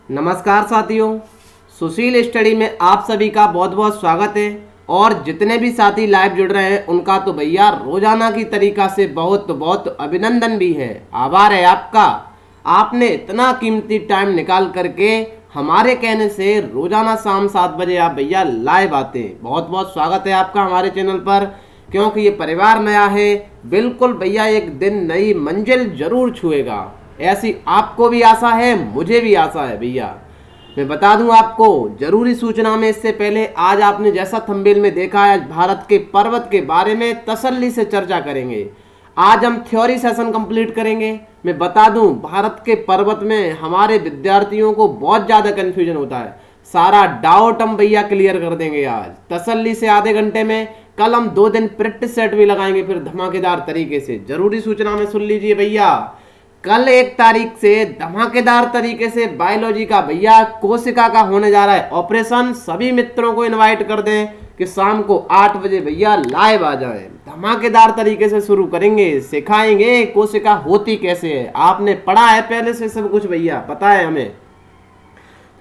नमस्कार साथियों, सुशील स्टडी में आप सभी का बहुत बहुत स्वागत है। और जितने भी साथी लाइव जुड़ रहे हैं उनका तो भैया रोजाना की तरीका से बहुत बहुत अभिनंदन भी है, आभार है आपका। आपने इतना कीमती टाइम निकाल करके हमारे कहने से रोजाना शाम 7 बजे आप भैया लाइव आते हैं। बहुत बहुत स्वागत है आपका हमारे चैनल पर, क्योंकि ये परिवार नया है। बिल्कुल भैया एक दिन नई मंजिल जरूर छुएगा, ऐसी आपको भी आशा है, मुझे भी आशा है भैया। मैं बता दूं आपको जरूरी सूचना में, इससे पहले आज आपने जैसा थंबनेल में देखा है, भारत के पर्वत के बारे में तसल्ली से चर्चा करेंगे। आज हम थ्योरी सेशन कंप्लीट करेंगे। मैं बता दूं भारत के पर्वत में हमारे विद्यार्थियों को बहुत ज़्यादा कन्फ्यूजन होता है, सारा डाउट हम भैया क्लियर कर देंगे आज तसल्ली से आधे घंटे में। कल हम 2 दिन प्रैक्टिस सेट भी लगाएंगे फिर धमाकेदार तरीके से। जरूरी सूचना में सुन लीजिए भैया, कल 1 तारीख से धमाकेदार तरीके से बायोलॉजी का भैया कोशिका का होने जा रहा है ऑपरेशन। सभी मित्रों को इनवाइट कर दें कि शाम को 8 बजे भैया लाइव आ जाएं। धमाकेदार तरीके से शुरू करेंगे, सिखाएंगे कोशिका होती कैसे है। आपने पढ़ा है पहले से सब कुछ भैया, पता है हमें,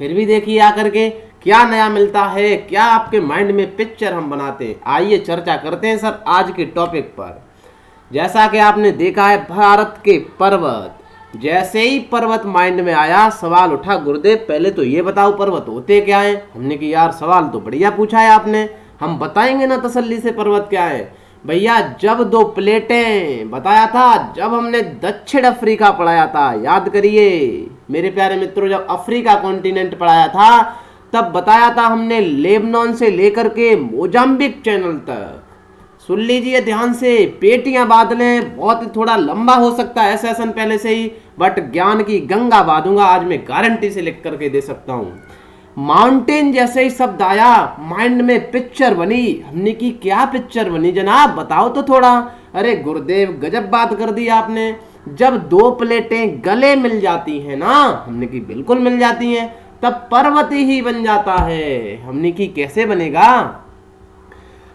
फिर भी देखिए आकर के क्या नया मिलता है, क्या आपके माइंड में पिक्चर हम बनाते हैं। आइए चर्चा करते हैं सर आज के टॉपिक पर। जैसा कि आपने देखा है भारत के पर्वत, जैसे ही पर्वत माइंड में आया सवाल उठा, गुरुदेव पहले तो ये बताओ पर्वत होते क्या हैं। हमने कि यार सवाल तो बढ़िया पूछा है आपने, हम बताएंगे ना तसल्ली से पर्वत क्या है। भैया जब 2 प्लेटें बताया था, जब हमने दक्षिण अफ्रीका पढ़ाया था, याद करिए मेरे प्यारे मित्रों, जब अफ्रीका कॉन्टिनेंट पढ़ाया था तब बताया था हमने लेबनान से लेकर के मोजाम्बिक चैनल तक। सुन लीजिए ध्यान से, पेटियां बादलें, बहुत थोड़ा लंबा हो सकता है सेशन पहले से ही, बट ज्ञान की गंगा बांधूंगा आज मैं, गारंटी से लिख करके दे सकता हूं। माउंटेन जैसे ही शब्द आया माइंड में पिक्चर बनी। हमने की क्या पिक्चर बनी जनाब, बताओ तो थोड़ा। अरे गुरुदेव गजब बात कर दी आपने, जब 2 प्लेटें गले मिल जाती हैं ना, हमने की बिल्कुल मिल जाती हैं, तब पर्वत ही बन जाता है। हमने की कैसे बनेगा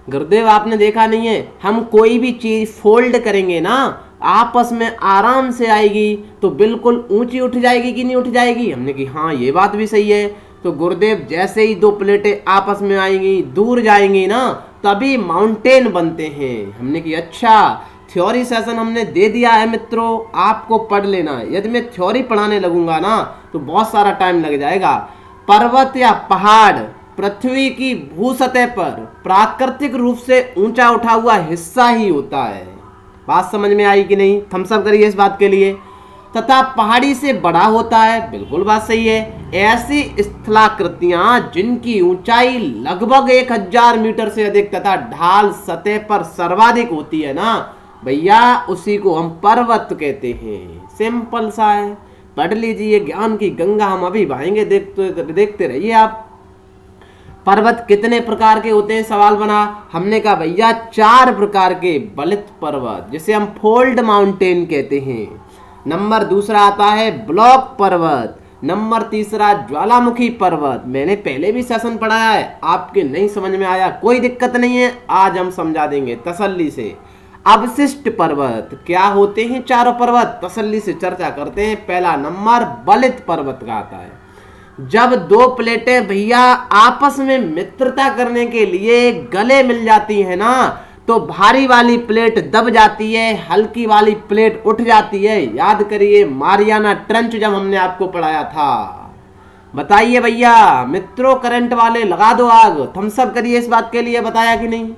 गुरुदेव, आपने देखा नहीं है, हम कोई भी चीज फोल्ड करेंगे ना आपस में आराम से आएगी तो बिल्कुल ऊंची उठ जाएगी कि नहीं उठ जाएगी। हमने कि हाँ ये बात भी सही है। तो गुरुदेव जैसे ही 2 प्लेटें आपस में आएंगी, दूर जाएंगी ना, तभी माउंटेन बनते हैं। हमने कि अच्छा, थ्योरी सेशन हमने दे दिया है मित्रों, आपको पढ़ लेना है। यदि मैं थ्योरी पढ़ाने लगूंगा ना तो बहुत सारा टाइम लग जाएगा। पर्वत या पहाड़ पृथ्वी की भू सतह पर प्राकृतिक रूप से ऊंचा उठा हुआ हिस्सा ही होता है। बात समझ में आई कि नहीं, थम्स अप करिए इस बात के लिए। तथा पहाड़ी से बड़ा होता है, बिल्कुल बात सही है। ऐसी स्थलाकृतियां जिनकी ऊंचाई लगभग 1000 मीटर से अधिक तथा ढाल सतह पर सर्वाधिक होती है ना भैया, उसी को हम पर्वत कहते हैं। सिंपल सा है, पढ़ लीजिए, ज्ञान की गंगा हम अभी बहाएंगे, देखते रहिए आप। पर्वत कितने प्रकार के होते हैं सवाल बना, हमने कहा भैया 4 प्रकार के बलित पर्वत, जिसे हम फोल्ड माउंटेन कहते हैं। नंबर दूसरा आता है ब्लॉक पर्वत। नंबर तीसरा ज्वालामुखी पर्वत। मैंने पहले भी सेशन पढ़ाया है, आपके नहीं समझ में आया कोई दिक्कत नहीं है, आज हम समझा देंगे तसल्ली से। अवशिष्ट पर्वत क्या होते हैं 4 पर्वत, तसल्ली से चर्चा करते हैं। पहला नंबर बलित पर्वत का आता है, जब 2 प्लेटें भैया आपस में मित्रता करने के लिए गले मिल जाती है ना, तो भारी वाली प्लेट दब जाती है, हल्की वाली प्लेट उठ जाती है। याद करिए मारियाना ट्रेंच जब हमने आपको पढ़ाया था। बताइए भैया मित्रों, करंट वाले लगा दो आग, थम्स अप करिए इस बात के लिए, बताया कि नहीं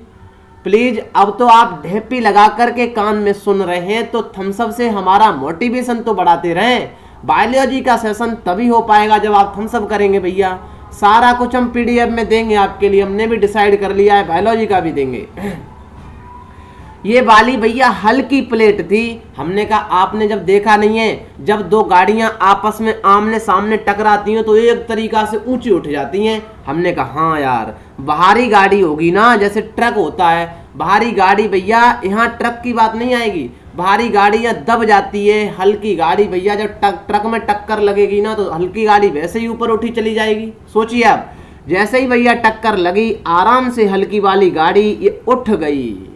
प्लीज। अब तो आप ढेपी लगा करके कान में सुन रहे हैं, तो थम्स अप से हमारा मोटिवेशन तो बढ़ाते रहें। बायोलॉजी का सेशन तभी हो पाएगा जब आप थम्स अप करेंगे भैया। सारा कुछ हम पीडीएफ में देंगे आपके लिए, हमने भी डिसाइड कर लिया है, बायोलॉजी का भी देंगे। ये वाली भैया हल्की प्लेट थी। हमने कहा आपने जब देखा नहीं है, जब 2 गाड़ियां आपस में आमने सामने टकराती हैं तो एक तरीका से ऊंची उठ जाती हैं। हमने कहा हाँ यार, भारी गाड़ी होगी ना, जैसे ट्रक होता है, भारी गाड़ी भैया, यहाँ ट्रक की बात नहीं आएगी, भारी गाड़ियां दब जाती है, हल्की गाड़ी भैया जब ट्रक में टक्कर लगेगी ना तो हल्की गाड़ी वैसे ही ऊपर उठी चली जाएगी। सोचिए आप, जैसे ही भैया टक्कर लगी आराम से हल्की वाली गाड़ी ये उठ गई।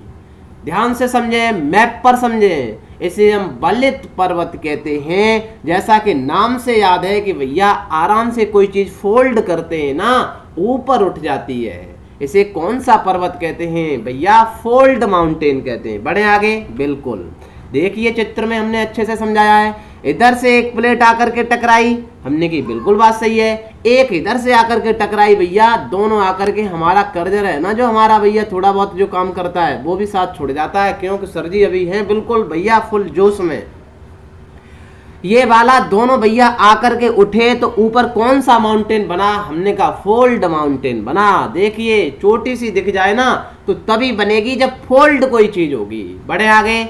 ध्यान से समझे, मैप पर समझे, इसे हम बलित पर्वत कहते हैं। जैसा कि नाम से याद है कि भैया आराम से कोई चीज फोल्ड करते हैं ना, ऊपर उठ जाती है। इसे कौन सा पर्वत कहते हैं भैया? फोल्ड माउंटेन कहते हैं। बढ़े आगे, बिल्कुल देखिए चित्र में हमने अच्छे से समझाया है। इधर से एक प्लेट आकर के टकराई, हमने की बिल्कुल बात सही है। एक इधर से आकर के टकराई भैया, दोनों आकर के हमारा कर्जर है ना जो हमारा भैया थोड़ा बहुत जो काम करता है वो भी साथ छोड़ जाता है, क्योंकि सर जी अभी हैं बिल्कुल भैया फुल जोश में। ये वाला दोनों भैया आकर के उठे तो ऊपर कौन सा माउंटेन बना? हमने कहा फोल्ड माउंटेन बना। देखिए चोटी सी दिख जाए ना तो तभी बनेगी जब फोल्ड कोई चीज होगी। बढ़े आगे,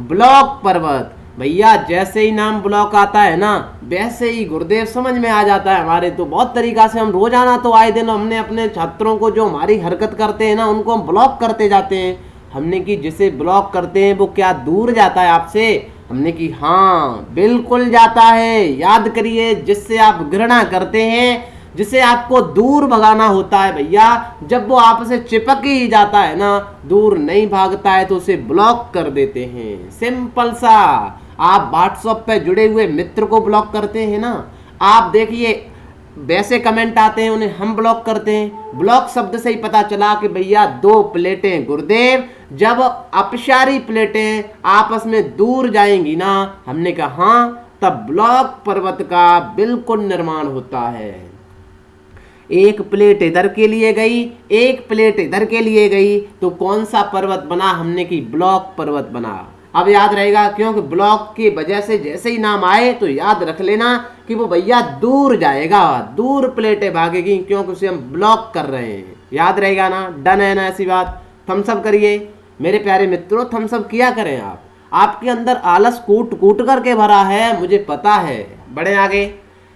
ब्लॉक पर्वत। भैया जैसे ही नाम ब्लॉक आता है ना वैसे ही गुरुदेव समझ में आ जाता है हमारे। तो बहुत तरीका से हम रोजाना तो आए दिन हमने अपने छात्रों को जो हमारी हरकत करते हैं ना उनको हम ब्लॉक करते जाते हैं। हमने की जिसे ब्लॉक करते हैं वो क्या दूर जाता है आपसे? हमने की हाँ बिल्कुल जाता है। याद करिए, जिससे आप घृणा करते हैं, जिसे आपको दूर भगाना होता है भैया, जब वो आपसे चिपक ही जाता है ना, दूर नहीं भागता है तो उसे ब्लॉक कर देते हैं। सिंपल सा। आप व्हाट्सएप पे जुड़े हुए मित्र को ब्लॉक करते हैं ना, आप देखिए वैसे कमेंट आते हैं उन्हें हम ब्लॉक करते हैं। ब्लॉक शब्द से ही पता चला कि भैया दो प्लेटें गुरुदेव जब अपसारी प्लेटें आपस में दूर जाएंगी ना, हमने कहा हाँ, तब ब्लॉक पर्वत का बिल्कुल निर्माण होता है। एक प्लेट इधर के लिए गई, एक प्लेट इधर के लिए गई तो कौन सा पर्वत बना? हमने की ब्लॉक पर्वत बना। अब याद रहेगा, क्योंकि ब्लॉक की वजह से जैसे ही नाम आए तो याद रख लेना कि वो भैया दूर जाएगा, दूर प्लेटें भागेगी, क्योंकि उसे हम ब्लॉक कर रहे हैं। याद रहेगा ना? डन है ना ऐसी बात? थम्स अप करिए मेरे प्यारे मित्रों, थम्स अप किया करें आप। आपके अंदर आलस कूट कूट करके भरा है, मुझे पता है। बढ़े आगे,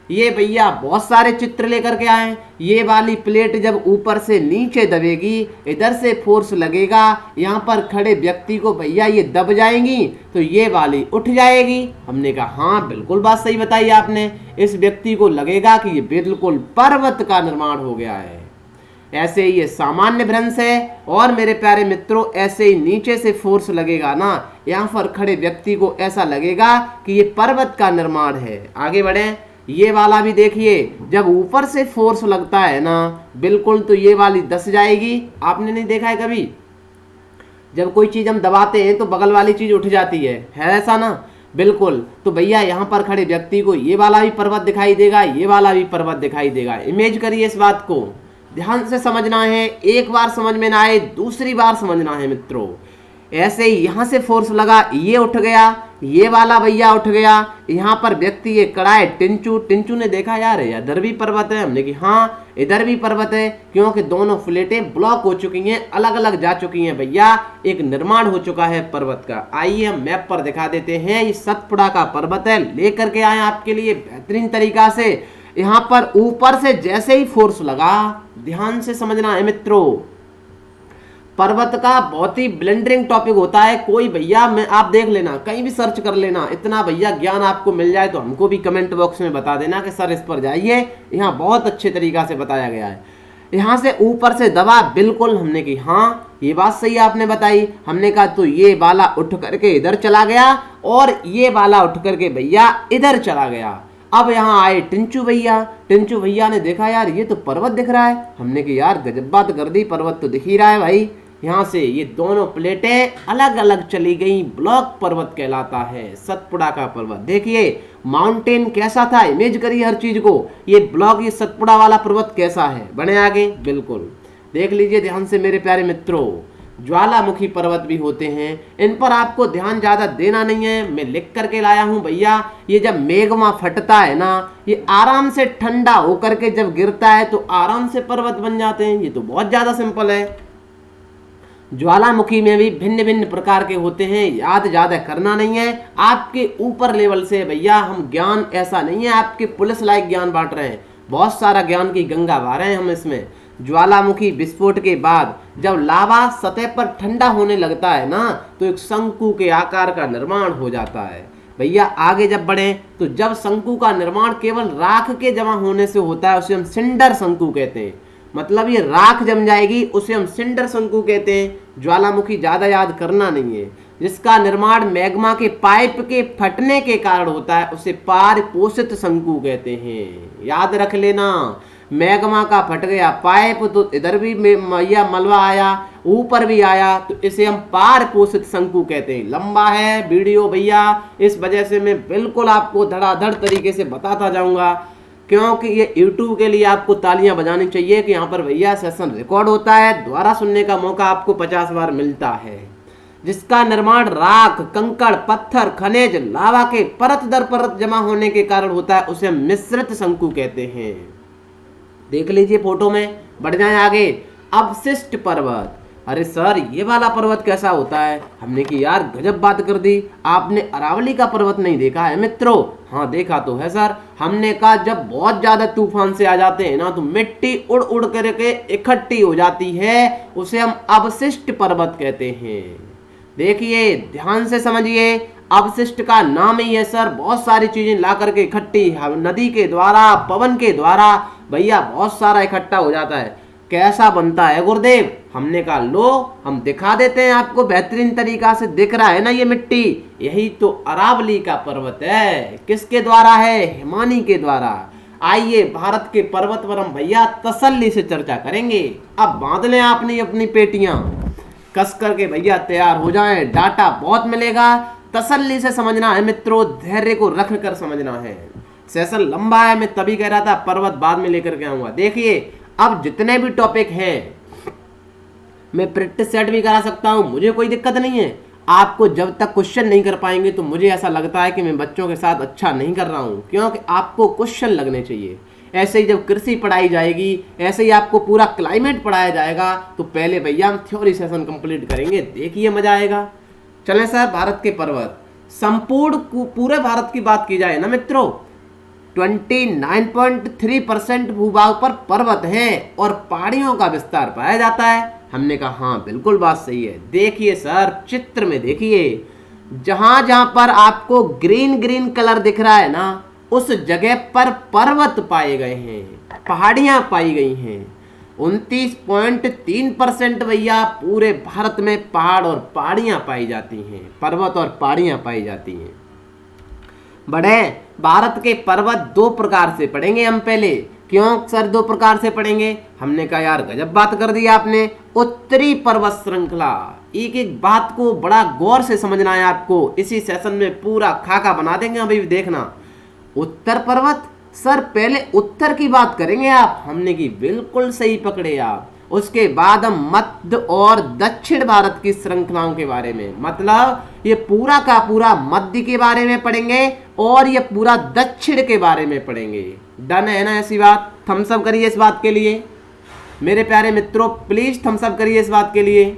ये भैया बहुत सारे चित्र लेकर के आए। ये वाली प्लेट जब ऊपर से नीचे दबेगी, इधर से फोर्स लगेगा, यहाँ पर खड़े व्यक्ति को भैया ये दब जाएंगी तो ये वाली उठ जाएगी। हमने कहा हाँ बिल्कुल बात सही बताई आपने। इस व्यक्ति को लगेगा कि ये बिल्कुल पर्वत का निर्माण हो गया है। ऐसे ही ये सामान्य भ्रंश है। और मेरे प्यारे मित्रों, ऐसे ही नीचे से फोर्स लगेगा ना, यहाँ पर खड़े व्यक्ति को ऐसा लगेगा कि ये पर्वत का निर्माण है। आगे बढ़े, ये वाला भी देखिए, जब ऊपर से फोर्स लगता है ना बिल्कुल तो ये वाली दस जाएगी। आपने नहीं देखा है कभी? जब कोई चीज हम दबाते हैं तो बगल वाली चीज उठ जाती है ऐसा ना? बिल्कुल। तो भैया यहाँ पर खड़े व्यक्ति को ये वाला भी पर्वत दिखाई देगा, ये वाला भी पर्वत दिखाई देगा। इमेज करिए इस बात को, ध्यान से समझना है। एक बार समझ में ना आए दूसरी बार समझना है मित्रों। ऐसे ही यहाँ से फोर्स लगा, ये उठ गया, ये वाला भैया उठ गया। यहाँ पर व्यक्ति ये खड़ा है टिंचू। टिंचू ने देखा यार इधर भी पर्वत है। हमने कि हाँ इधर भी पर्वत है, क्योंकि दोनों प्लेटें ब्लॉक हो चुकी हैं, अलग अलग जा चुकी हैं भैया, एक निर्माण हो चुका है पर्वत का। आइए हम मैप पर दिखा देते हैं। ये सतपुड़ा का पर्वत है, लेकर के आए आपके लिए बेहतरीन तरीका से। यहाँ पर ऊपर से जैसे ही फोर्स लगा, ध्यान से समझना है मित्रों, पर्वत का बहुत ही ब्लेंडरिंग टॉपिक होता है। कोई भैया मैं आप देख लेना, कहीं भी सर्च कर लेना, इतना भैया ज्ञान आपको मिल जाए तो हमको भी कमेंट बॉक्स में बता देना कि सर इस पर जाइए, यहाँ बहुत अच्छे तरीका से बताया गया है। यहाँ से ऊपर से दबा, बिल्कुल। हमने की हाँ ये बात सही आपने बताई। हमने कहा तो ये वाला उठ करके इधर चला गया और ये वाला उठ करके भैया इधर चला गया। अब यहाँ आए टिंचू भैया। टिंचू भैया ने देखा यार ये तो पर्वत दिख रहा है। हमने की यार गजब बात कर दी, पर्वत तो दिख ही रहा है भाई। यहाँ से ये दोनों प्लेटें अलग अलग चली गई, ब्लॉक पर्वत कहलाता है, सतपुड़ा का पर्वत। देखिए माउंटेन कैसा था, इमेज करिए हर चीज को। ये ब्लॉक, ये सतपुड़ा वाला पर्वत कैसा है। बढ़े आगे, बिल्कुल देख लीजिए ध्यान से मेरे प्यारे मित्रों। ज्वालामुखी पर्वत भी होते हैं, इन पर आपको ध्यान ज्यादा देना नहीं है, मैं लिख करके लाया हूं भैया। ये जब मेघमा फटता है ना, ये आराम से ठंडा होकर के जब गिरता है तो आराम से पर्वत बन जाते हैं। ये तो बहुत ज्यादा सिंपल है। ज्वालामुखी में भी भिन्न भिन्न प्रकार के होते हैं, याद ज्यादा करना नहीं है, आपके ऊपर लेवल से भैया। हम ज्ञान ऐसा नहीं है आपके पुलिस लायक ज्ञान बांट रहे हैं, बहुत सारा ज्ञान की गंगा बहा रहे हैं हम इसमें। ज्वालामुखी विस्फोट के बाद जब लावा सतह पर ठंडा होने लगता है ना, तो एक शंकु के आकार का निर्माण हो जाता है भैया। आगे जब बढ़े तो जब शंकु का निर्माण केवल राख के जमा होने से होता है, उसे हम सिंडर शंकु कहते हैं। मतलब ये राख जम जाएगी, उसे हम सिंडर शंकु कहते हैं। ज्वालामुखी ज्यादा याद करना नहीं है। जिसका निर्माण मैग्मा के पाइप के फटने के कारण होता है उसे पारपोषित शंकु कहते हैं। याद रख लेना, मैग्मा का फट गया पाइप तो इधर भी मैया मलबा आया, ऊपर भी आया, तो इसे हम पारपोषित शंकु कहते हैं। लंबा है वीडियो भैया, इस वजह से मैं बिल्कुल आपको धड़ाधड़ तरीके से बताता जाऊंगा, क्योंकि ये YouTube के लिए आपको तालियां बजानी चाहिए कि यहाँ पर भैया सेशन रिकॉर्ड होता है, दोबारा सुनने का मौका आपको 50 बार मिलता है। जिसका निर्माण राख, कंकड़, पत्थर, खनिज, लावा के परत दर परत जमा होने के कारण होता है उसे मिश्रित शंकु कहते हैं। देख लीजिए फोटो में, बढ़ जाए आगे। अवशिष्ट पर्वत, अरे सर ये वाला पर्वत कैसा होता है? हमने कि यार गजब बात कर दी, आपने अरावली का पर्वत नहीं देखा है मित्रों? हाँ देखा तो है सर। हमने कहा जब बहुत ज्यादा तूफान से आ जाते हैं ना तो मिट्टी उड़ उड़ करके इकट्ठी हो जाती है, उसे हम अवशिष्ट पर्वत कहते हैं। देखिए ध्यान से समझिए, अवशिष्ट का नाम ही है सर, बहुत सारी चीजें ला करके इकट्ठी, नदी के द्वारा, पवन के द्वारा भैया बहुत सारा इकट्ठा हो जाता है। कैसा बनता है गुरुदेव? हमने कहा लो हम दिखा देते हैं आपको, बेहतरीन तरीका से दिख रहा है ना ये मिट्टी, यही तो अरावली का पर्वत है। किसके द्वारा है? हिमानी के द्वारा। आइए भारत के पर्वत पर हम भैया तसल्ली से चर्चा करेंगे। अब बांध लें आपने अपनी पेटियां, कस करके भैया तैयार हो जाएं, डाटा बहुत मिलेगा, तसल्ली से समझना है मित्रों, धैर्य को रख कर समझना है। सेशन लंबा है, मैं तभी कह रहा था पर्वत बाद में लेकर के आऊंगा। देखिए अब जितने भी टॉपिक हैं मैं प्रैक्टिस सेट भी करा सकता हूं, मुझे कोई दिक्कत नहीं है। आपको जब तक क्वेश्चन नहीं कर पाएंगे तो मुझे ऐसा लगता है कि मैं बच्चों के साथ अच्छा नहीं कर रहा हूं, क्योंकि आपको क्वेश्चन लगने चाहिए। ऐसे ही जब कृषि पढ़ाई जाएगी, ऐसे ही आपको पूरा क्लाइमेट पढ़ाया जाएगा, तो पहले भैया हम थ्योरी सेशन कंप्लीट करेंगे, देखिए मजा आएगा। चलें सर, भारत के पर्वत, संपूर्ण पूरे भारत की बात की जाए ना मित्रों, 29.3% भूभाग पर पर्वत है और पहाड़ियों का विस्तार पाया जाता है। हमने कहा हाँ बिल्कुल बात सही है। देखिए सर चित्र में देखिए, जहां जहां पर आपको ग्रीन ग्रीन कलर दिख रहा है ना, उस जगह पर पर्वत पाए गए हैं, पहाड़ियां पाई गई हैं। 29.3% भैया पूरे भारत में पहाड़ और पहाड़ियां पाई जाती हैं, पर्वत और पहाड़ियां पाई जाती हैं। बड़े भारत के पर्वत दो प्रकार से पढ़ेंगे हम पहले। क्यों सर दो प्रकार से पढ़ेंगे? हमने कहा यार गजब बात कर दी आपने। उत्तरी पर्वत श्रृंखला, एक एक बात को बड़ा गौर से समझना है आपको, इसी सेशन में पूरा खाका बना देंगे अभी भी देखना। उत्तर पर्वत, सर पहले उत्तर की बात करेंगे आप? हमने की बिल्कुल सही पकड़े आप। उसके बाद हम मध्य और दक्षिण भारत की श्रृंखलाओं के बारे में, मतलब ये पूरा का पूरा मध्य के बारे में पढ़ेंगे और ये पूरा दक्षिण के बारे में पढ़ेंगे। डन है ना ऐसी बात? थम्स अप करिए इस बात के लिए मेरे प्यारे मित्रों, प्लीज थम्स अप करिए इस बात के लिए।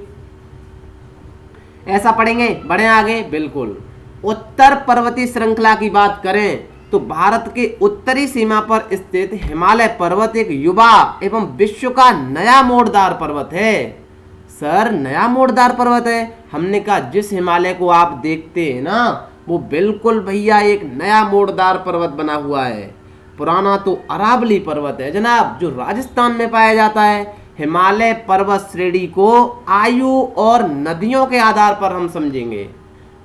ऐसा पढ़ेंगे, बढ़े आगे। बिल्कुल। उत्तर पर्वतीय श्रृंखला की बात करें तो भारत के उत्तरी सीमा पर स्थित हिमालय पर्वत एक युवा एवं विश्व का नया मोड़दार पर्वत है। सर नया मोड़दार पर्वत है? हमने कहा जिस हिमालय को आप देखते हैं ना, वो बिल्कुल भैया एक नया मोड़दार पर्वत बना हुआ है। पुराना तो अरावली पर्वत है जनाब, जो राजस्थान में पाया जाता है। हिमालय पर्वत श्रेणी को आयु और नदियों के आधार पर हम समझेंगे।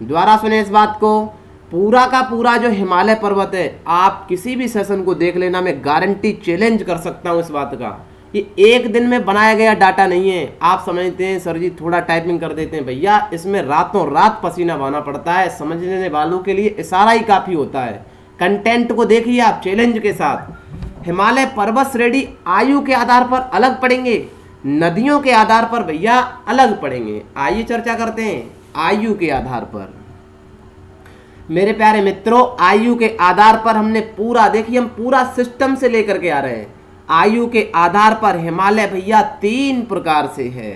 दोबारा सुने इस बात को, पूरा का पूरा जो हिमालय पर्वत है, आप किसी भी सेशन को देख लेना, मैं गारंटी चैलेंज कर सकता हूँ इस बात का। ये एक दिन में बनाया गया डाटा नहीं है। आप समझते हैं सर जी थोड़ा टाइपिंग कर देते हैं, भैया इसमें रातों रात पसीना बहाना पड़ता है, समझने वालों के लिए इशारा ही काफ़ी होता है। कंटेंट को देखिए आप चैलेंज के साथ। हिमालय पर्वत श्रेणी आयु के आधार पर अलग पढ़ेंगे, नदियों के आधार पर भैया अलग पढ़ेंगे। आइए चर्चा करते हैं आयु के आधार पर। मेरे प्यारे मित्रों, आयु के आधार पर हमने पूरा, देखिए हम पूरा सिस्टम से लेकर के आ रहे हैं। आयु के आधार पर हिमालय भैया 3 प्रकार से है।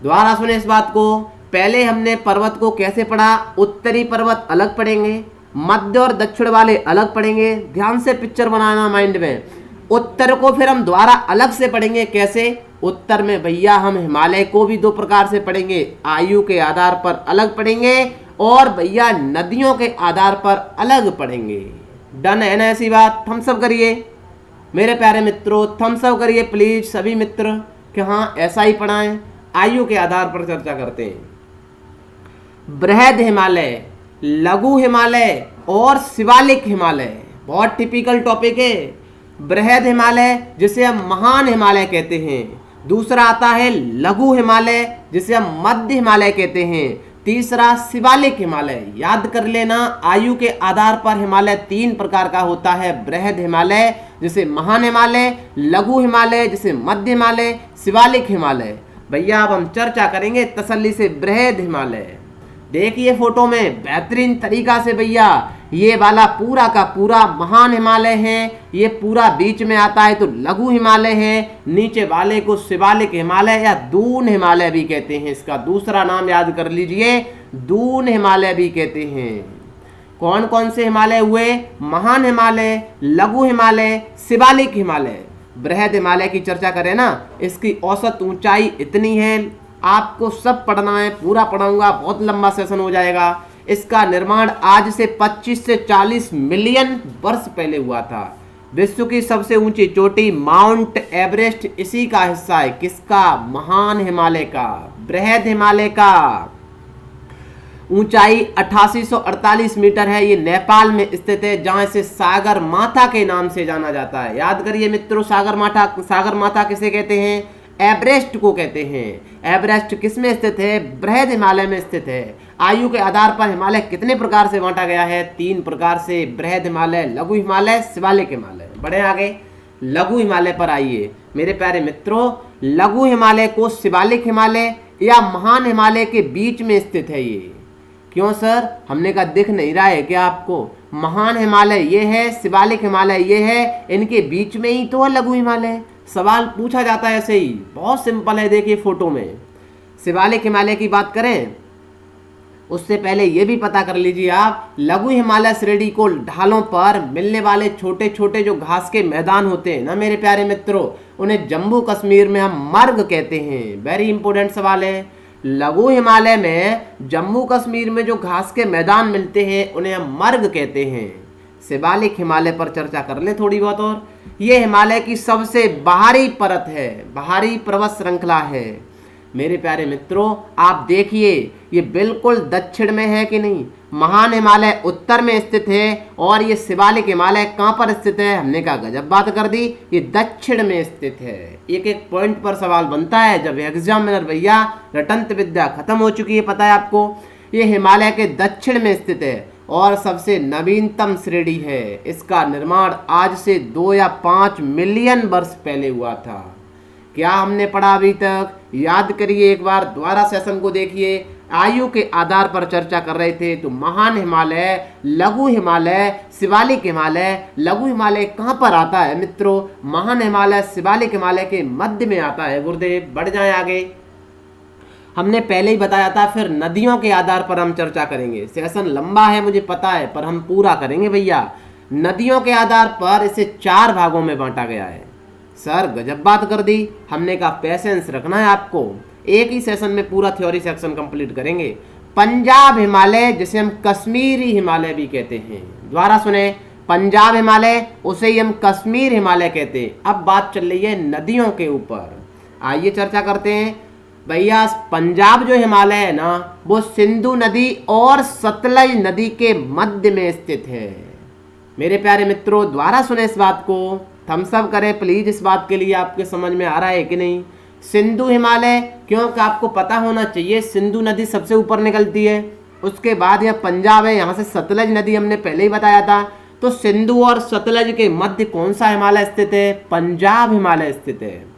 दोबारा सुने इस बात को। पहले हमने पर्वत को कैसे पढ़ा? उत्तरी पर्वत अलग पढ़ेंगे, मध्य और दक्षिण वाले अलग पढ़ेंगे। ध्यान से पिक्चर बनाना माइंड में। उत्तर को फिर हम दोबारा अलग से पढ़ेंगे। कैसे? उत्तर में भैया हम हिमालय को भी 2 प्रकार से पढ़ेंगे, आयु के आधार पर अलग पढ़ेंगे और भैया नदियों के आधार पर अलग पढ़ेंगे। डन है ना ऐसी बात? थम्स अप करिए मेरे प्यारे मित्रों, थम्स अप करिए प्लीज सभी मित्र कि हाँ ऐसा ही पढ़ाएं। आयु के आधार पर चर्चा करते हैं। बृहद हिमालय, लघु हिमालय और शिवालिक हिमालय। बहुत टिपिकल टॉपिक है। बृहद हिमालय जिसे हम महान हिमालय कहते हैं, दूसरा आता है लघु हिमालय जिसे हम मध्य हिमालय कहते हैं, तीसरा शिवालिक हिमालय। याद कर लेना, आयु के आधार पर हिमालय 3 प्रकार का होता है। बृहद हिमालय जिसे महान हिमालय, लघु हिमालय जिसे मध्य हिमालय, शिवालिक हिमालय। भैया अब हम चर्चा करेंगे तसल्ली से बृहद हिमालय। देखिए फोटो में बेहतरीन तरीका से भैया, ये वाला पूरा का पूरा महान हिमालय है, ये पूरा बीच में आता है तो लघु हिमालय है, नीचे वाले को शिवालिक हिमालय या दून हिमालय भी कहते हैं। इसका दूसरा नाम याद कर लीजिए, दून हिमालय भी कहते हैं। कौन कौन से हिमालय हुए? महान हिमालय, लघु हिमालय, शिवालिक हिमालय। बृहद हिमालय की चर्चा करें ना, इसकी औसत ऊंचाई इतनी है, आपको सब पढ़ना है, पूरा पढ़ाऊंगा, बहुत लंबा सेशन हो जाएगा। इसका निर्माण आज से 25 से 40 मिलियन वर्ष पहले हुआ था। विश्व की सबसे ऊंची चोटी माउंट एवरेस्ट इसी का हिस्सा है। किसका? महान हिमालय का, बृहद हिमालय का। ऊंचाई 8848 मीटर है। ये नेपाल में स्थित है, जहां इसे सागर माथा के नाम से जाना जाता है। याद करिए मित्रों, सागर माथा किसे कहते हैं? एवरेस्ट को कहते हैं। एवरेस्ट किस में स्थित है? बृहद हिमालय में स्थित है। आयु के आधार पर हिमालय कितने प्रकार से बांटा गया है? 3 प्रकार से, बृहद हिमालय, लघु हिमालय, शिवालिक हिमालय। बढ़े आगे, लघु हिमालय पर आइए मेरे प्यारे मित्रों। लघु हिमालय को शिवालिक हिमालय या महान हिमालय के बीच में स्थित है। ये क्यों सर? हमने कहा दिख नहीं रहा है क्या आपको? महान हिमालय ये है, शिवालिक हिमालय ये है, इनके बीच में ही तो है लघु हिमालय। सवाल पूछा जाता है ऐसे ही, बहुत सिंपल है। देखिए फोटो में शिवालिक हिमालय की बात करें, उससे पहले ये भी पता कर लीजिए आप, लघु हिमालय श्रेणी को ढालों पर मिलने वाले छोटे छोटे जो घास के मैदान होते हैं ना मेरे प्यारे मित्रों, उन्हें जम्मू कश्मीर में हम मर्ग कहते हैं। वेरी इंपॉर्टेंट सवाल है। लघु हिमालय में जम्मू कश्मीर में जो घास के मैदान मिलते हैं उन्हें हम मर्ग कहते हैं। शिवालिक हिमालय पर चर्चा कर लें थोड़ी बहुत और। ये हिमालय की सबसे बाहरी परत है, बाहरी पर्वत श्रृंखला है। मेरे प्यारे मित्रों आप देखिए, ये बिल्कुल दक्षिण में है कि नहीं? महान हिमालय उत्तर में स्थित है और ये शिवालिक हिमालय कहाँ पर स्थित है? हमने कहा गजब बात कर दी, ये दक्षिण में स्थित है। एक एक पॉइंट पर सवाल बनता है जब एग्जामिनर भैया रटंत विद्या खत्म हो चुकी है, पता है आपको। ये हिमालय के दक्षिण में स्थित है और सबसे नवीनतम श्रेणी है। इसका निर्माण आज से 2 या 5 मिलियन वर्ष पहले हुआ था। क्या हमने पढ़ा अभी तक? याद करिए एक बार, दोबारा सेशन को देखिए। आयु के आधार पर चर्चा कर रहे थे तो महान हिमालय, लघु हिमालय, शिवालिक हिमालय। लघु हिमालय कहाँ पर आता है मित्रों? महान हिमालय शिवालिक हिमालय के मध्य में आता है। गुरुदेव बढ़ जाएं आगे। हमने पहले ही बताया था, फिर नदियों के आधार पर हम चर्चा करेंगे। सेशन लंबा है मुझे पता है, पर हम पूरा करेंगे भैया। नदियों के आधार पर इसे 4 भागों में बांटा गया है। सर गजब बात कर दी। हमने कहा पेशेंस रखना है आपको, एक ही सेशन में पूरा थ्योरी सेक्शन कंप्लीट करेंगे। पंजाब हिमालय जिसे हम कश्मीरी हिमालय भी कहते हैं। दोबारा सुने, पंजाब हिमालय उसे ही हम कश्मीर हिमालय कहते हैं। अब बात चल रही है नदियों के ऊपर, आइए चर्चा करते हैं। भैया पंजाब जो हिमालय है ना, वो सिंधु नदी और सतलज नदी के मध्य में स्थित है। मेरे प्यारे मित्रों दोबारा सुने इस बात को, थम्स अप करें प्लीज इस बात के लिए, आपके समझ में आ रहा है कि नहीं? सिंधु हिमालय, क्योंकि आपको पता होना चाहिए सिंधु नदी सबसे ऊपर निकलती है, उसके बाद यह पंजाब है, यहाँ से सतलज नदी हमने पहले ही बताया था। तो सिंधु और सतलज के मध्य कौन सा हिमालय स्थित है? पंजाब हिमालय स्थित है।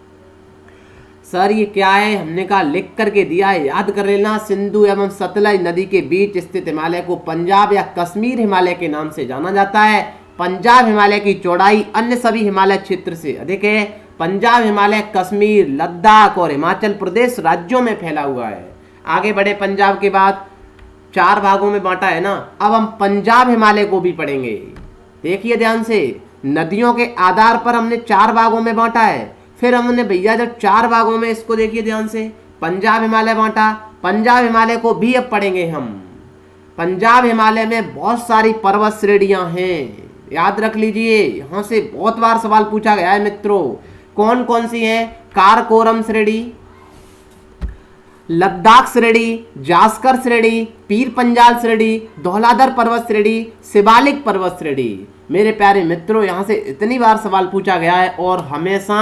सर ये क्या है? हमने कहा लिख करके दिया है, याद कर लेना। सिंधु एवं सतलज नदी के बीच स्थित हिमालय को पंजाब या कश्मीर हिमालय के नाम से जाना जाता है। पंजाब हिमालय की चौड़ाई अन्य सभी हिमालय क्षेत्र से अधिक है। पंजाब हिमालय कश्मीर, लद्दाख और हिमाचल प्रदेश राज्यों में फैला हुआ है। आगे बढ़े, पंजाब के बाद 4 भागों में बांटा है ना, अब हम पंजाब हिमालय को भी पढ़ेंगे। देखिए ध्यान से, नदियों के आधार पर हमने 4 भागों में बांटा है। फिर हमने भैया जब 4 भागों में, इसको देखिए ध्यान से, पंजाब हिमालय बांटा, पंजाब हिमालय को भी अब पढ़ेंगे हम। पंजाब हिमालय में बहुत सारी पर्वत श्रेणियां हैं, याद रख लीजिए, यहाँ से बहुत बार सवाल पूछा गया है मित्रों। कौन कौन सी है? कारकोरम श्रेणी, लद्दाख श्रेणी, जास्कर श्रेणी, पीर पंजाल श्रेणी, धौलाधर पर्वत श्रेणी, शिवालिक पर्वत श्रेणी। मेरे प्यारे मित्रों, यहाँ से इतनी बार सवाल पूछा गया है और हमेशा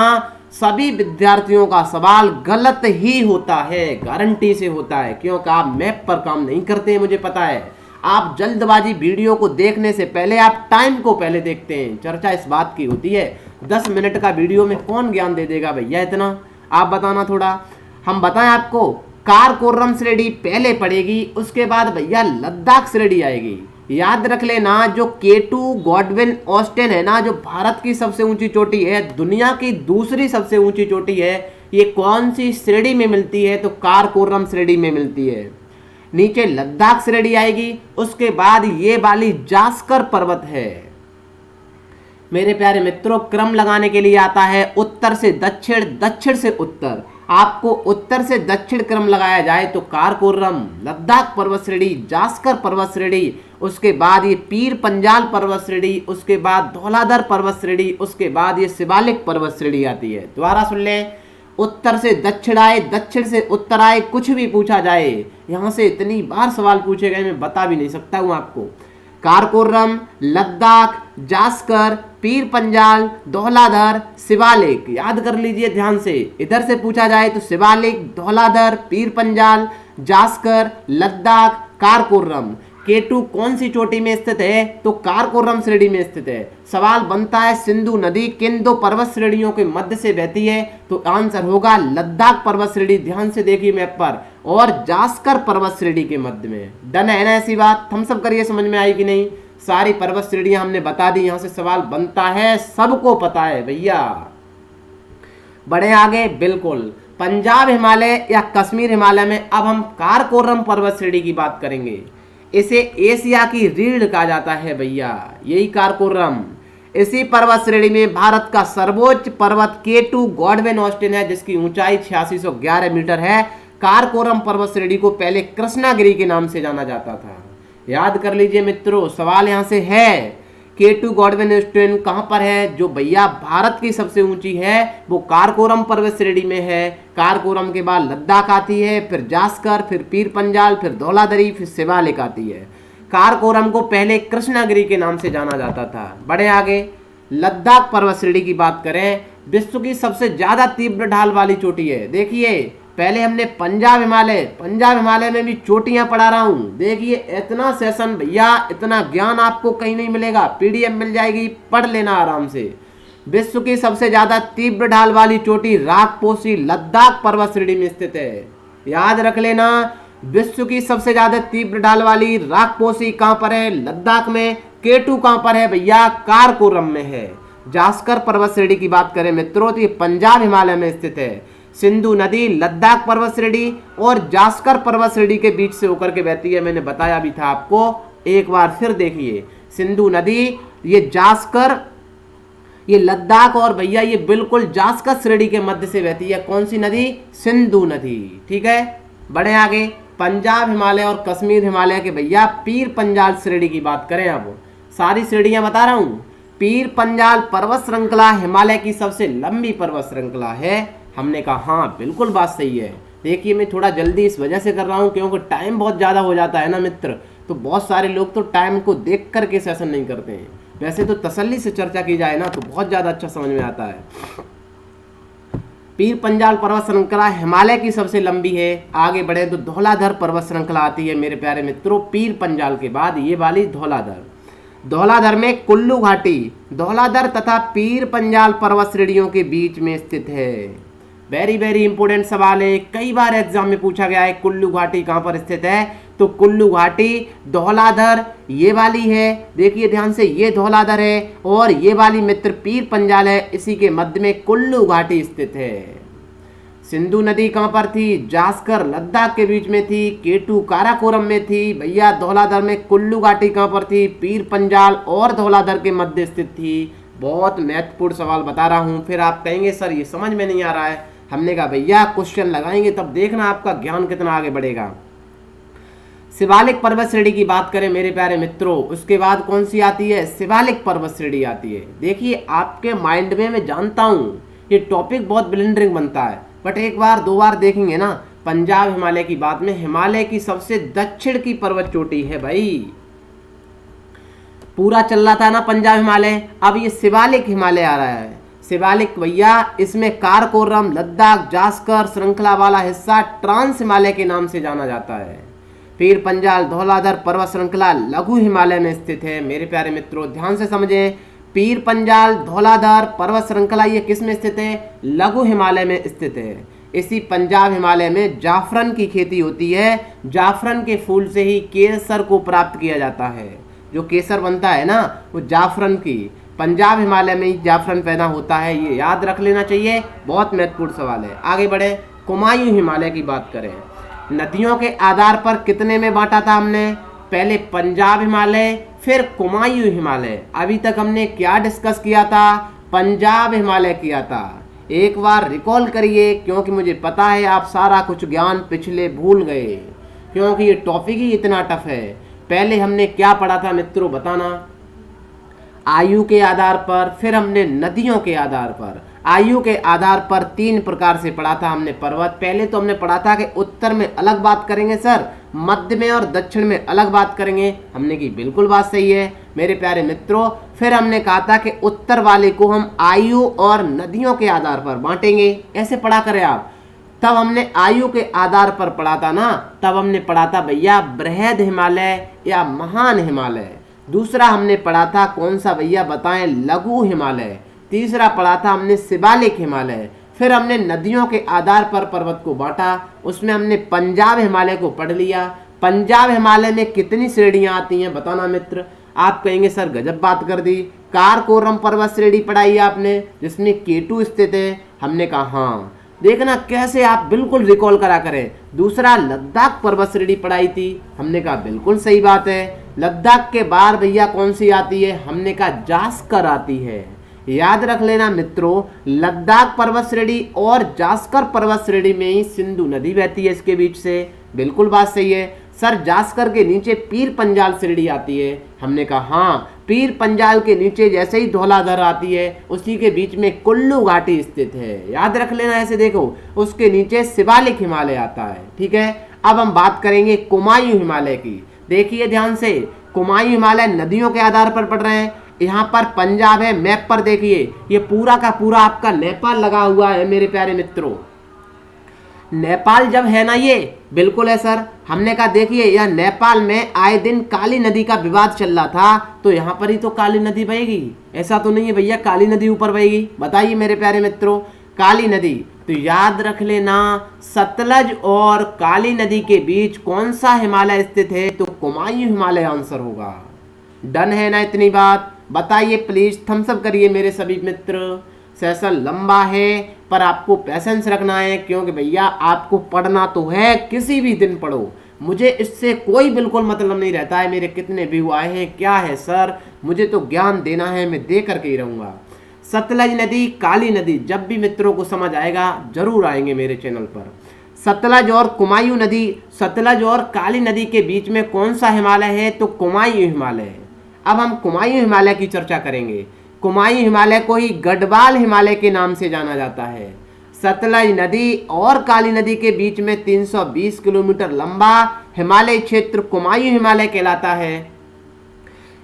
सभी विद्यार्थियों का सवाल गलत ही होता है, गारंटी से होता है, क्योंकि आप मैप पर काम नहीं करते हैं, मुझे पता है। आप जल्दबाजी वीडियो को देखने से पहले आप टाइम को पहले देखते हैं। चर्चा इस बात की होती है 10 मिनट का वीडियो में कौन ज्ञान दे देगा भैया इतना, आप बताना थोड़ा। हम बताएं आपको, काराकोरम श्रेणी पहले पड़ेगी, उसके बाद भैया लद्दाख श्रेणी आएगी। याद रख लेना, जो K2 गॉडविन ऑस्टिन है ना, जो भारत की सबसे ऊंची चोटी है, दुनिया की दूसरी सबसे ऊंची चोटी है, ये कौन सी श्रेणी में मिलती है? तो काराकोरम श्रेणी में मिलती है। नीचे लद्दाख श्रेणी आएगी, उसके बाद ये वाली जास्कर पर्वत है। मेरे प्यारे मित्रों, क्रम लगाने के लिए आता है उत्तर से दक्षिण, दक्षिण से उत्तर। आपको उत्तर से दक्षिण क्रम लगाया जाए तो काराकोरम, लद्दाख पर्वत श्रेणी, जास्कर पर्वत श्रेणी, उसके बाद ये पीर पंजाल पर्वत श्रेणी, उसके बाद धौलाधर पर्वत श्रेणी, उसके बाद ये शिवालिक पर्वत श्रेणी आती है। दोबारा सुन लें, उत्तर से दक्षिण आए, दक्षिण से उत्तर आए, कुछ भी पूछा जाए, यहाँ से इतनी बार सवाल पूछे गए मैं बता भी नहीं सकता हूँ आपको। काराकोरम, लद्दाख, जास्कर, पीर पंजाल, धौलाधर, शिवालिक, याद कर लीजिए ध्यान से। इधर से पूछा जाए तो शिवालिक, धौलाधर, पीर पंजाल, जास्कर, लद्दाख, काराकोरम। K2 कौन सी चोटी में स्थित है? तो काराकोरम श्रेणी में स्थित है। सवाल बनता है सिंधु नदी किन दो पर्वत श्रेणियों के मध्य से बहती है? तो आंसर होगा लद्दाख पर्वत श्रेणी, ध्यान से देखिए मैप पर, और जास्कर पर्वत श्रेणी के मध्य में। डन है ना ऐसी बात? थम्स अप करिए, समझ में आई कि नहीं? सारी पर्वत श्रेणियां हमने बता दी, यहां से सवाल बनता है, सबको पता है भैया। बढ़े आगे, बिल्कुल। पंजाब हिमालय या कश्मीर हिमालय में अब हम काराकोरम पर्वत श्रेणी की बात करेंगे। इसे एशिया की रीढ़ कहा जाता है भैया, यही काराकोरम। इसी पर्वत श्रेणी में भारत का सर्वोच्च पर्वत K2 गॉडविन ऑस्टिन है, जिसकी ऊंचाई 8611 मीटर है। काराकोरम पर्वत श्रेणी को पहले कृष्णागिरी के नाम से जाना जाता था। याद कर लीजिए मित्रों, सवाल यहाँ से है K2 गॉडविन ऑस्टिन कहाँ पर है? जो भैया भारत की सबसे ऊंची है वो काराकोरम पर्वत श्रेणी में है। काराकोरम के बाद लद्दाख आती है, फिर जास्कर, फिर पीर पंजाल, फिर धौलाधरी, फिर शिवालिक आती है। काराकोरम को पहले कृष्णागिरी के नाम से जाना जाता था। बढ़े आगे, लद्दाख पर्वत श्रेणी की बात करें, विश्व की सबसे ज्यादा तीव्र ढाल वाली चोटी है। देखिए, पहले हमने पंजाब हिमालय में भी चोटियां पढ़ा रहा हूं। देखिए, इतना सेशन भैया, इतना ज्ञान आपको कहीं नहीं मिलेगा, PDF मिल जाएगी, पढ़ लेना आराम से। विश्व की सबसे ज्यादा तीव्र ढाल वाली चोटी राकपोशी लद्दाख पर्वत श्रेणी में स्थित है। याद रख लेना, विश्व की सबसे ज्यादा तीव्र ढाल वाली राकपोशी कहां पर है? लद्दाख में। K2 कहां पर है भैया? काराकोरम में है। जास्कर पर्वत श्रेणी की बात करें मित्रों तो ये पंजाब हिमालय में स्थित है। सिंधु नदी लद्दाख पर्वत श्रेणी और जास्कर पर्वत श्रेणी के बीच से होकर के बहती है। मैंने बताया भी था आपको, एक बार फिर देखिए, सिंधु नदी, ये जास्कर, ये लद्दाख, और भैया ये बिल्कुल जास्कर श्रेणी के मध्य से बहती है। कौन सी नदी? सिंधु नदी। ठीक है, बढ़े आगे। पंजाब हिमालय और कश्मीर हिमालय के भैया पीर पंजाल श्रेणी की बात करें, अब सारी श्रेणियां बता रहा हूं। पीर पंजाल पर्वत श्रृंखला हिमालय की सबसे लंबी पर्वत श्रृंखला है। हमने कहा हाँ, बिल्कुल बात सही है। देखिए, मैं थोड़ा जल्दी इस वजह से कर रहा हूँ क्योंकि टाइम बहुत ज़्यादा हो जाता है ना मित्र, तो बहुत सारे लोग तो टाइम को देख करके सेशन नहीं करते हैं। वैसे तो तसल्ली से चर्चा की जाए ना तो बहुत ज़्यादा अच्छा समझ में आता है। पीर पंजाल पर्वत श्रृंखला हिमालय की सबसे लंबी है। आगे बढ़े तो धौलाधर पर्वत श्रृंखला आती है मेरे प्यारे मित्रों, पीर पंजाल के बाद ये वाली धौलाधर। धौलाधर में कुल्लू घाटी धौलाधर तथा पीर पंजाल पर्वत श्रेणियों के बीच में स्थित है। वेरी वेरी इंपोर्टेंट सवाल है, कई बार एग्जाम में पूछा गया है। कुल्लू घाटी कहाँ पर स्थित है? तो कुल्लू घाटी धौलाधर ये वाली है। देखिए ध्यान से, ये धौलाधर है और ये वाली मित्र पीर पंजाल है, इसी के मध्य में कुल्लू घाटी स्थित है। सिंधु नदी कहाँ पर थी? जास्कर लद्दाख के बीच में थी। K2 काराकोरम में थी भैया। धौलाधर में कुल्लू घाटी कहाँ पर थी? पीर पंजाल और धौलाधर के मध्य स्थित थी। बहुत महत्वपूर्ण सवाल बता रहा हूँ। फिर आप कहेंगे सर ये समझ में नहीं आ रहा है। हमने कहा भैया क्वेश्चन लगाएंगे तब देखना आपका ज्ञान कितना आगे बढ़ेगा। शिवालिक पर्वत श्रेणी की बात करें मेरे प्यारे मित्रों, उसके बाद कौन सी आती है? शिवालिक पर्वत श्रेणी आती है। देखिए आपके माइंड में मैं जानता हूँ ये टॉपिक बहुत ब्लिंडरिंग बनता है, बट एक बार दो बार देखेंगे ना पंजाब हिमालय की बात में हिमालय की सबसे दक्षिण की पर्वत चोटी है भाई। पूरा चल रहा था ना पंजाब हिमालय, अब ये शिवालिक हिमालय आ रहा है। शिवालिक भैया, इसमें काराकोरम, लद्दाख, जास्कर श्रृंखला वाला हिस्सा ट्रांस हिमालय के नाम से जाना जाता है। पीर पंजाल धौलाधर पर्वत श्रृंखला लघु हिमालय में स्थित है। मेरे प्यारे मित्रों ध्यान से समझें, पीर पंजाल धौलाधर पर्वत श्रृंखला ये किस में स्थित है? लघु हिमालय में स्थित है। इसी पंजाब हिमालय में जाफरन की खेती होती है। जाफरन के फूल से ही केसर को प्राप्त किया जाता है। जो केसर बनता है ना, वो जाफरन की, पंजाब हिमालय में ही जाफरन पैदा होता है। ये याद रख लेना चाहिए, बहुत महत्वपूर्ण सवाल है। आगे बढ़े, कुमायूं हिमालय की बात करें। नदियों के आधार पर कितने में बांटा था हमने? पहले पंजाब हिमालय, फिर कुमायूं हिमालय। अभी तक हमने क्या डिस्कस किया था? पंजाब हिमालय किया था। एक बार रिकॉल करिए, क्योंकि मुझे पता है आप सारा कुछ ज्ञान पिछले भूल गए, क्योंकि ये टॉपिक ही इतना टफ है। पहले हमने क्या पढ़ा था मित्रों, बताना? आयु के आधार पर, फिर हमने नदियों के आधार पर। आयु के आधार पर 3 प्रकार से पढ़ा था हमने पर्वत। पहले तो हमने पढ़ा था कि उत्तर में अलग बात करेंगे सर, मध्य में और दक्षिण में अलग बात करेंगे। हमने की बिल्कुल बात सही है मेरे प्यारे मित्रों। फिर हमने कहा था कि उत्तर वाले को हम आयु और नदियों के आधार पर बांटेंगे। ऐसे पढ़ा करें आप। तब हमने आयु के आधार पर पढ़ा था ना, तब हमने पढ़ा था भैया बृहद हिमालय या महान हिमालय। दूसरा हमने पढ़ा था कौन सा भैया बताएं? लघु हिमालय। तीसरा पढ़ा था हमने शिवालिक हिमालय। फिर हमने नदियों के आधार पर पर्वत को बांटा, उसमें हमने पंजाब हिमालय को पढ़ लिया। पंजाब हिमालय में कितनी श्रेणियां आती हैं बताना मित्र? आप कहेंगे सर गजब बात कर दी, काराकोरम पर्वत श्रेणी पढ़ाई आपने जिसमें केटू स्थित है। हमने कहा हाँ, देखना कैसे आप बिल्कुल रिकॉल करा करें। दूसरा लद्दाख पर्वत श्रेणी पढ़ाई थी। हमने कहा बिल्कुल सही बात है। लद्दाख के बाद भैया कौन सी आती है? हमने कहा जास्कर आती है। याद रख लेना मित्रों, लद्दाख पर्वत श्रेणी और जास्कर पर्वत श्रेणी में ही सिंधु नदी बहती है इसके बीच से। बिल्कुल बात सही है सर। जास्कर के नीचे पीर पंजाल श्रेणी आती है। हमने कहा हाँ, पीर पंजाल के नीचे जैसे ही धौलाधर आती है, उसी के बीच में कुल्लू घाटी स्थित है। याद रख लेना ऐसे। देखो, उसके नीचे शिवालिक हिमालय आता है। ठीक है, अब हम बात करेंगे कुमायूं हिमालय की। देखिए ध्यान से, कुमायूं हिमालय नदियों के आधार पर पढ़ रहे हैं। यहाँ पर पंजाब है, मैप पर देखिए, ये पूरा का पूरा आपका नेपाल लगा हुआ है मेरे प्यारे मित्रों। नेपाल जब है ना, ये बिल्कुल है सर। हमने कहा देखिए, यह नेपाल में आए दिन काली नदी का विवाद चल रहा था, तो यहाँ पर ही तो काली नदी बहेगी। ऐसा तो नहीं है भैया काली नदी ऊपर बहेगी? बताइए मेरे प्यारे मित्रों, काली नदी। तो याद रख लेना, सतलज और काली नदी के बीच कौन सा हिमालय स्थित है? तो कुमायूं हिमालय आंसर होगा। डन है ना इतनी बात? बताइए प्लीज, थम्स अप करिए मेरे सभी मित्र। सेशन लंबा है पर आपको पैसेंस रखना है, क्योंकि भैया आपको पढ़ना तो है, किसी भी दिन पढ़ो। मुझे इससे कोई बिल्कुल मतलब नहीं रहता है मेरे कितने व्यू आए हैं क्या है सर, मुझे तो ज्ञान देना है, मैं दे करके ही रहूँगा। सतलज नदी, काली नदी, जब भी मित्रों को समझ आएगा जरूर आएंगे मेरे चैनल पर। सतलज और कुमायूं नदी, सतलज और काली नदी के बीच में कौन सा हिमालय है? तो कुमायूं हिमालय है। अब हम कुमायूं हिमालय की चर्चा करेंगे। कुमायूं हिमालय को ही गढ़वाल हिमालय के नाम से जाना जाता है। सतलज नदी और काली नदी के बीच में 320 किलोमीटर लंबा हिमालय क्षेत्र कुमायूं हिमालय कहलाता है।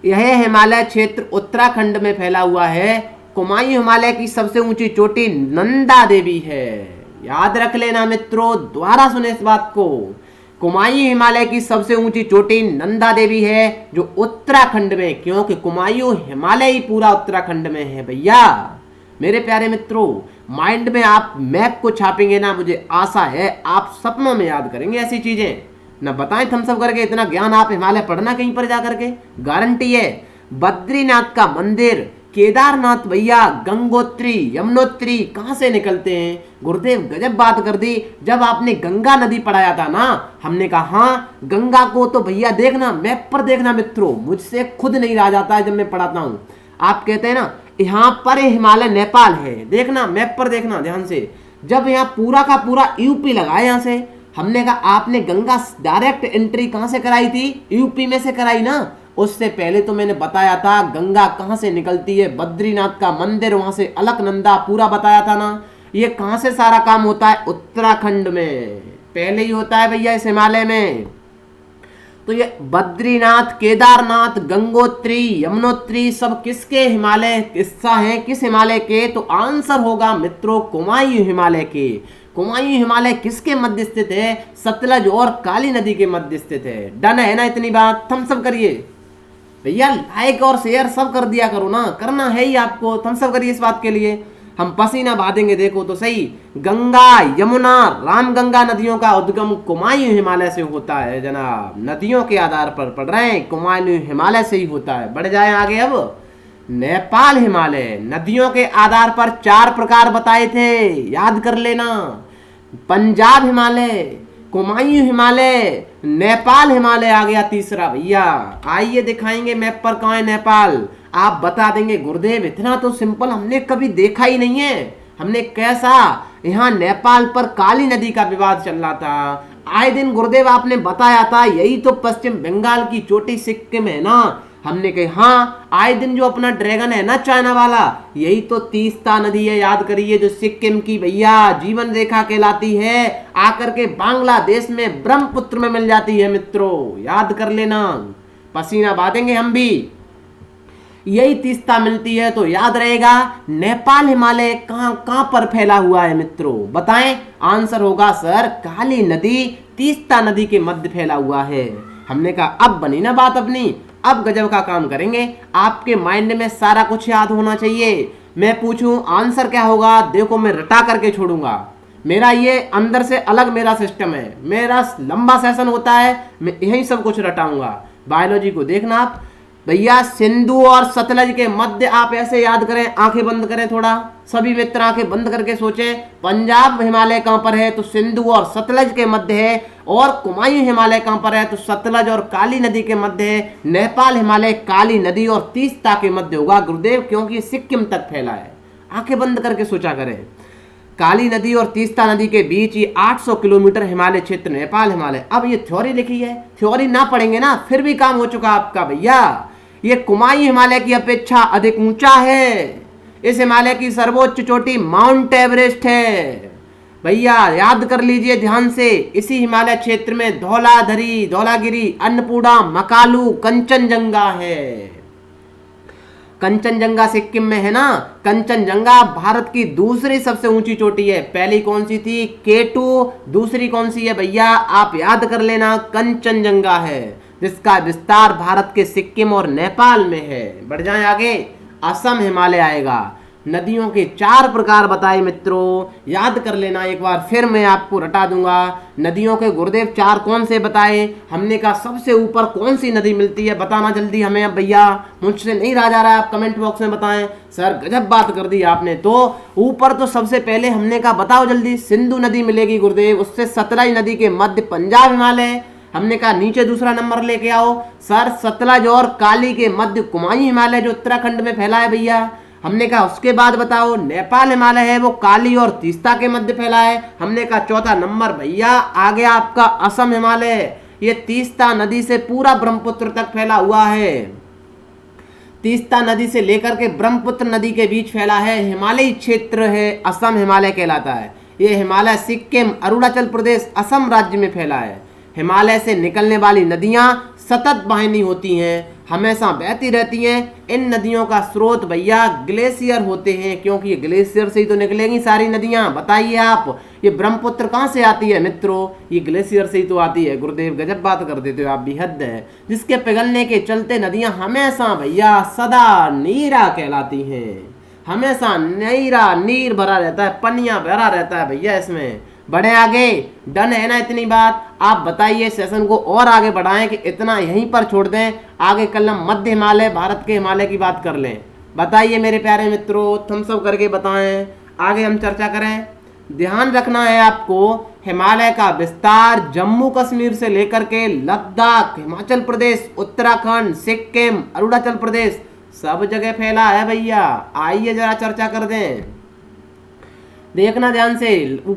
यह हिमालय क्षेत्र उत्तराखंड में फैला हुआ है। कुमायूं हिमालय की सबसे ऊंची चोटी नंदा देवी है। याद रख लेना मित्रों, दोबारा सुने इस बात को। कुमायूं हिमालय की सबसे ऊंची चोटी नंदा देवी है, जो उत्तराखंड में, क्योंकि कुमायूं हिमालय ही पूरा उत्तराखंड में है भैया। मेरे प्यारे मित्रों, माइंड में आप मैप को छापेंगे ना, मुझे आशा है आप सपनों में याद करेंगे ऐसी चीजें। ना बताएं थम्स अप करके, इतना ज्ञान आप हिमालय पढ़ना कहीं पर जा करके, गारंटी है। बद्रीनाथ का मंदिर, केदारनाथ भैया, गंगोत्री, यमुनोत्री कहाँ से निकलते हैं? गुरुदेव गजब बात कर दी। जब आपने गंगा नदी पढ़ाया था ना, हमने कहा हाँ, गंगा को तो भैया देखना, मैप पर देखना मित्रों, मुझसे खुद नहीं रहा जाता है जब मैं पढ़ाता हूँ। आप कहते हैं ना यहाँ पर हिमालय नेपाल है, देखना मैप पर देखना ध्यान से। जब यहाँ पूरा का पूरा यूपी लगा है यहाँ से, हमने कहा आपने गंगा डायरेक्ट एंट्री कहाँ से कराई थी? यूपी में से कराई ना। उससे पहले तो मैंने बताया था गंगा कहाँ से निकलती है, बद्रीनाथ का मंदिर, वहां से अलकनंदा पूरा बताया था ना। ये कहाँ से सारा काम होता है? उत्तराखंड में। पहले ही होता है भैया इस हिमालय में। तो ये बद्रीनाथ, केदारनाथ, गंगोत्री, यमुनोत्री सब किसके हिमालय हिस्सा हैं, किस हिमालय के? तो आंसर होगा मित्रों कुमायूं हिमालय के। कुमायूं हिमालय किसके मध्य स्थित है? सतलज और काली नदी के मध्य स्थित है। डन है ना इतनी बात? थम्स अप करिए भैया, लाइक और शेयर सब कर दिया करो ना, करना है ही आपको। थम्स अप करिए इस बात के लिए, हम पसीना बहा देंगे। देखो तो सही, गंगा, यमुना, रामगंगा नदियों का उद्गम कुमायूं हिमालय से होता है जनाब। नदियों के आधार पर पढ़ रहे हैं, कुमायूं हिमालय से ही होता है। बढ़ जाए आगे अब। नेपाल हिमालय, नदियों के आधार पर 4 प्रकार बताए थे, याद कर लेना। पंजाब हिमालय, कुमायूं हिमालय, नेपाल हिमालय आ गया तीसरा भैया। आइए दिखाएंगे मैप पर कहाँ है नेपाल। आप बता देंगे गुरुदेव इतना तो सिंपल हमने कभी देखा ही नहीं है। हमने कैसा, यहाँ नेपाल पर काली नदी का विवाद चल रहा था आए दिन गुरुदेव, आपने बताया था यही तो पश्चिम बंगाल की चोटी सिक्किम है ना। हमने कहा हाँ, आए दिन जो अपना ड्रैगन है ना चाइना वाला, यही तो तीस्ता नदी है, याद करिए, जो सिक्किम की भैया जीवन रेखा कहलाती है, आकर के बांग्लादेश में ब्रह्मपुत्र में मिल जाती है मित्रों, याद कर लेना। पसीना बांधेंगे हम भी, यही तीस्ता मिलती है तो याद रहेगा। नेपाल हिमालय कहां कहां पर फैला हुआ है मित्रों, बताएं। आंसर होगा सर काली नदी तीस्ता नदी के मध्य फैला हुआ है। हमने कहा अब बनी ना बात अपनी, अब गजब का काम करेंगे। आपके माइंड में सारा कुछ याद होना चाहिए। मैं पूछूं आंसर क्या होगा, देखो मैं रटा करके छोड़ूंगा। मेरा ये अंदर से अलग मेरा सिस्टम है, मेरा लंबा सेशन होता है, मैं यही सब कुछ रटाऊंगा। बायोलॉजी को देखना आप भैया, सिंधु और सतलज के मध्य, आप ऐसे याद करें, आंखें बंद करें थोड़ा, सभी मित्र आंखें बंद करके सोचें। पंजाब हिमालय कहां पर है? तो सिंधु और सतलज के मध्य है। और कुमायूं हिमालय कहां पर है? तो सतलज और काली नदी के मध्य है। नेपाल हिमालय काली नदी और तीस्ता के मध्य होगा गुरुदेव, क्योंकि सिक्किम तक फैला है। आंखें बंद करके सोचा करें। काली नदी और तीस्ता नदी के बीच ये 800 किलोमीटर हिमालय क्षेत्र नेपाल हिमालय। अब ये थ्योरी लिखी है, थ्योरी ना पढ़ेंगे ना फिर भी काम हो चुका आपका भैया। ये कुमायूं हिमालय की अपेक्षा अधिक ऊंचा है। इस हिमालय की सर्वोच्च चोटी माउंट एवरेस्ट है भैया, याद कर लीजिए ध्यान से। इसी हिमालय क्षेत्र में धौलाधरी, धौलागिरी, अन्नपूर्णा, मकालू, कंचनजंगा है। कंचनजंगा सिक्किम में है ना। कंचनजंगा भारत की दूसरी सबसे ऊंची चोटी है। पहली कौन सी थी? K2, दूसरी कौन सी है भैया? आप याद कर लेना, कंचनजंगा है, जिसका विस्तार भारत के सिक्किम और नेपाल में है। बढ़ जाए आगे, असम हिमालय आएगा। नदियों के 4 प्रकार बताए मित्रों, याद कर लेना एक बार, फिर मैं आपको रटा दूंगा। नदियों के गुरुदेव 4 कौन से बताए? हमने कहा सबसे ऊपर कौन सी नदी मिलती है, बताना जल्दी हमें। अब भैया मुझसे नहीं रहा जा रहा है, आप कमेंट बॉक्स में बताएं। सर गजब बात कर दी आपने। तो ऊपर तो सबसे पहले हमने कहा बताओ जल्दी, सिंधु नदी मिलेगी गुरुदेव, उससे सतलज नदी के मध्य पंजाब हिमालय। हमने कहा नीचे दूसरा नंबर लेके आओ सर, सतलज और काली के मध्य कुमायूं हिमालय जो उत्तराखंड में फैला है भैया। हमने कहा उसके बाद बताओ नेपाल हिमालय है, वो काली और तीस्ता के मध्य फैला है। हमने कहा चौथा नंबर भैया आ गया आपका असम हिमालय, ये तीस्ता नदी से पूरा ब्रह्मपुत्र तक फैला हुआ है। तीस्ता नदी से लेकर के ब्रह्मपुत्र नदी के बीच फैला है, हिमालयी क्षेत्र है, असम हिमालय कहलाता है। ये हिमालय सिक्किम, अरुणाचल प्रदेश, असम राज्य में फैला है। हिमालय से निकलने वाली नदियां सतत बहनी होती हैं, हमेशा बहती रहती हैं। इन नदियों का स्रोत भैया ग्लेशियर होते हैं, क्योंकि ये ग्लेशियर से ही तो निकलेंगी सारी नदियां। बताइए आप, ये ब्रह्मपुत्र कहाँ से आती है मित्रों? ये ग्लेशियर से ही तो आती है। गुरुदेव गजब बात कर देते हो आप भी, हद है। जिसके पिघलने के चलते नदियां हमेशा भैया सदा नीरा कहलाती हैं, हमेशा नीरा, नीर भरा रहता है, पनिया भरा रहता है भैया इसमें। बढ़े आगे, डन है ना इतनी बात? आप बताइए सेशन को और आगे बढ़ाएं कि इतना यहीं पर छोड़ दें, आगे कल हम मध्य हिमालय, भारत के हिमालय की बात कर लें। बताइए मेरे प्यारे मित्रों, थम्स अप करके बताएं, आगे हम चर्चा करें। ध्यान रखना है आपको, हिमालय का विस्तार जम्मू कश्मीर से लेकर के लद्दाख, हिमाचल प्रदेश, उत्तराखंड, सिक्किम, अरुणाचल प्रदेश सब जगह फैला है भैया। आइए जरा चर्चा कर दें, देखना ध्यान से।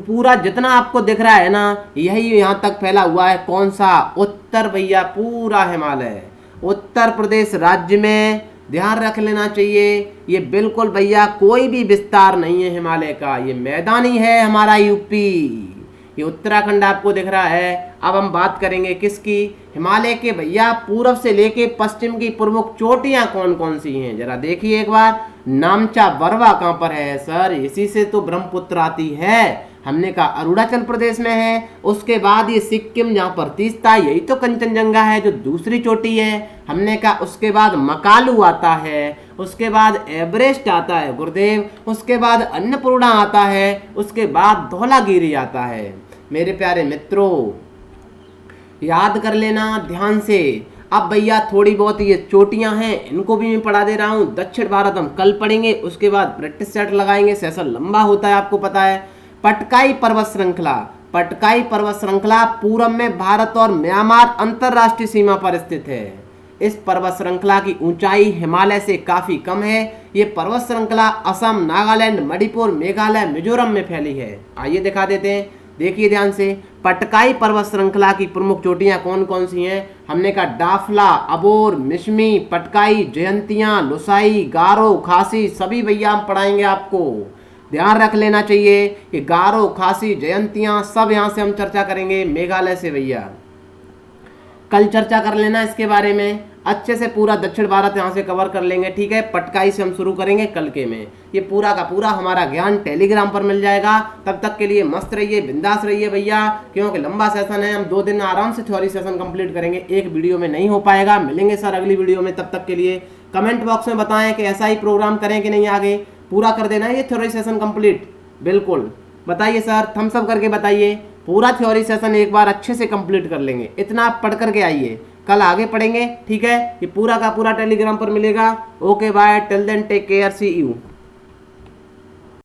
पूरा जितना आपको दिख रहा है ना, यही यहाँ तक फैला हुआ है। कौन सा? उत्तर भैया, पूरा हिमालय उत्तर प्रदेश राज्य में। ध्यान रख लेना चाहिए, ये बिल्कुल भैया कोई भी विस्तार नहीं है हिमालय का, ये मैदानी है हमारा यूपी। ये उत्तराखंड आपको दिख रहा है। अब हम बात करेंगे किसकी, हिमालय के भैया पूर्व से लेके पश्चिम की प्रमुख चोटियां कौन कौन सी हैं, जरा देखिए एक बार। नामचा बरवा कहाँ पर है सर, इसी से तो ब्रह्मपुत्र आती है। हमने कहा अरुणाचल प्रदेश में है। उसके बाद ये सिक्किम जहाँ पर तीस्ता, यही तो कंचनजंगा है जो दूसरी चोटी है। हमने कहा उसके बाद मकालू आता है, उसके बाद एवरेस्ट आता है गुरुदेव, उसके बाद अन्नपूर्णा आता है, उसके बाद धौलागिरी आता है। मेरे प्यारे मित्रों याद कर लेना ध्यान से। अब भैया थोड़ी बहुत ये चोटियां हैं, इनको भी मैं पढ़ा दे रहा हूँ। दक्षिण भारत हम कल पढ़ेंगे, उसके बाद ब्रिटिश सेट लगाएंगे, सेशन लंबा होता है आपको पता है। पटकाई पर्वत श्रृंखला, पटकाई पर्वत श्रृंखला पूर्व में भारत और म्यांमार अंतरराष्ट्रीय सीमा पर स्थित है। इस पर्वत श्रृंखला की ऊंचाई हिमालय से काफी कम है। ये पर्वत श्रृंखला असम, नागालैंड, मणिपुर, मेघालय, मिजोरम में फैली है। आइए दिखा देते हैं, देखिए ध्यान से। पटकाई पर्वत श्रृंखला की प्रमुख चोटियां कौन कौन सी हैं। हमने कहा डाफला, अबोर, मिश्मी, पटकाई, जयंतियां, लुसाई, गारो, खासी, सभी भैया हम पढ़ाएंगे आपको। ध्यान रख लेना चाहिए कि गारो, खासी, जयंतियां सब यहाँ से हम चर्चा करेंगे, मेघालय से भैया। कल चर्चा कर लेना इसके बारे में अच्छे से, पूरा दक्षिण भारत यहाँ से कवर कर लेंगे, ठीक है। पटकाई से हम शुरू करेंगे कल के में। ये पूरा का पूरा हमारा ज्ञान टेलीग्राम पर मिल जाएगा। तब तक के लिए मस्त रहिए, बिंदास रहिए भैया, क्योंकि लंबा सेशन है। हम 2 दिन में आराम से थ्योरी सेशन कंप्लीट करेंगे, एक वीडियो में नहीं हो पाएगा। मिलेंगे सर अगली वीडियो में, तब तक के लिए कमेंट बॉक्स में बताएं कि ऐसा ही प्रोग्राम करें कि नहीं, आगे पूरा कर देना है ये थ्योरी सेशन कंप्लीट। बिल्कुल बताइए सर, थम्स अप करके बताइए। पूरा थ्योरी सेशन एक बार अच्छे से कंप्लीट कर लेंगे, इतना आप पढ़ करके आइए, कल आगे पढ़ेंगे, ठीक है। ये पूरा का पूरा टेलीग्राम पर मिलेगा। Okay bye, till then take care, see you.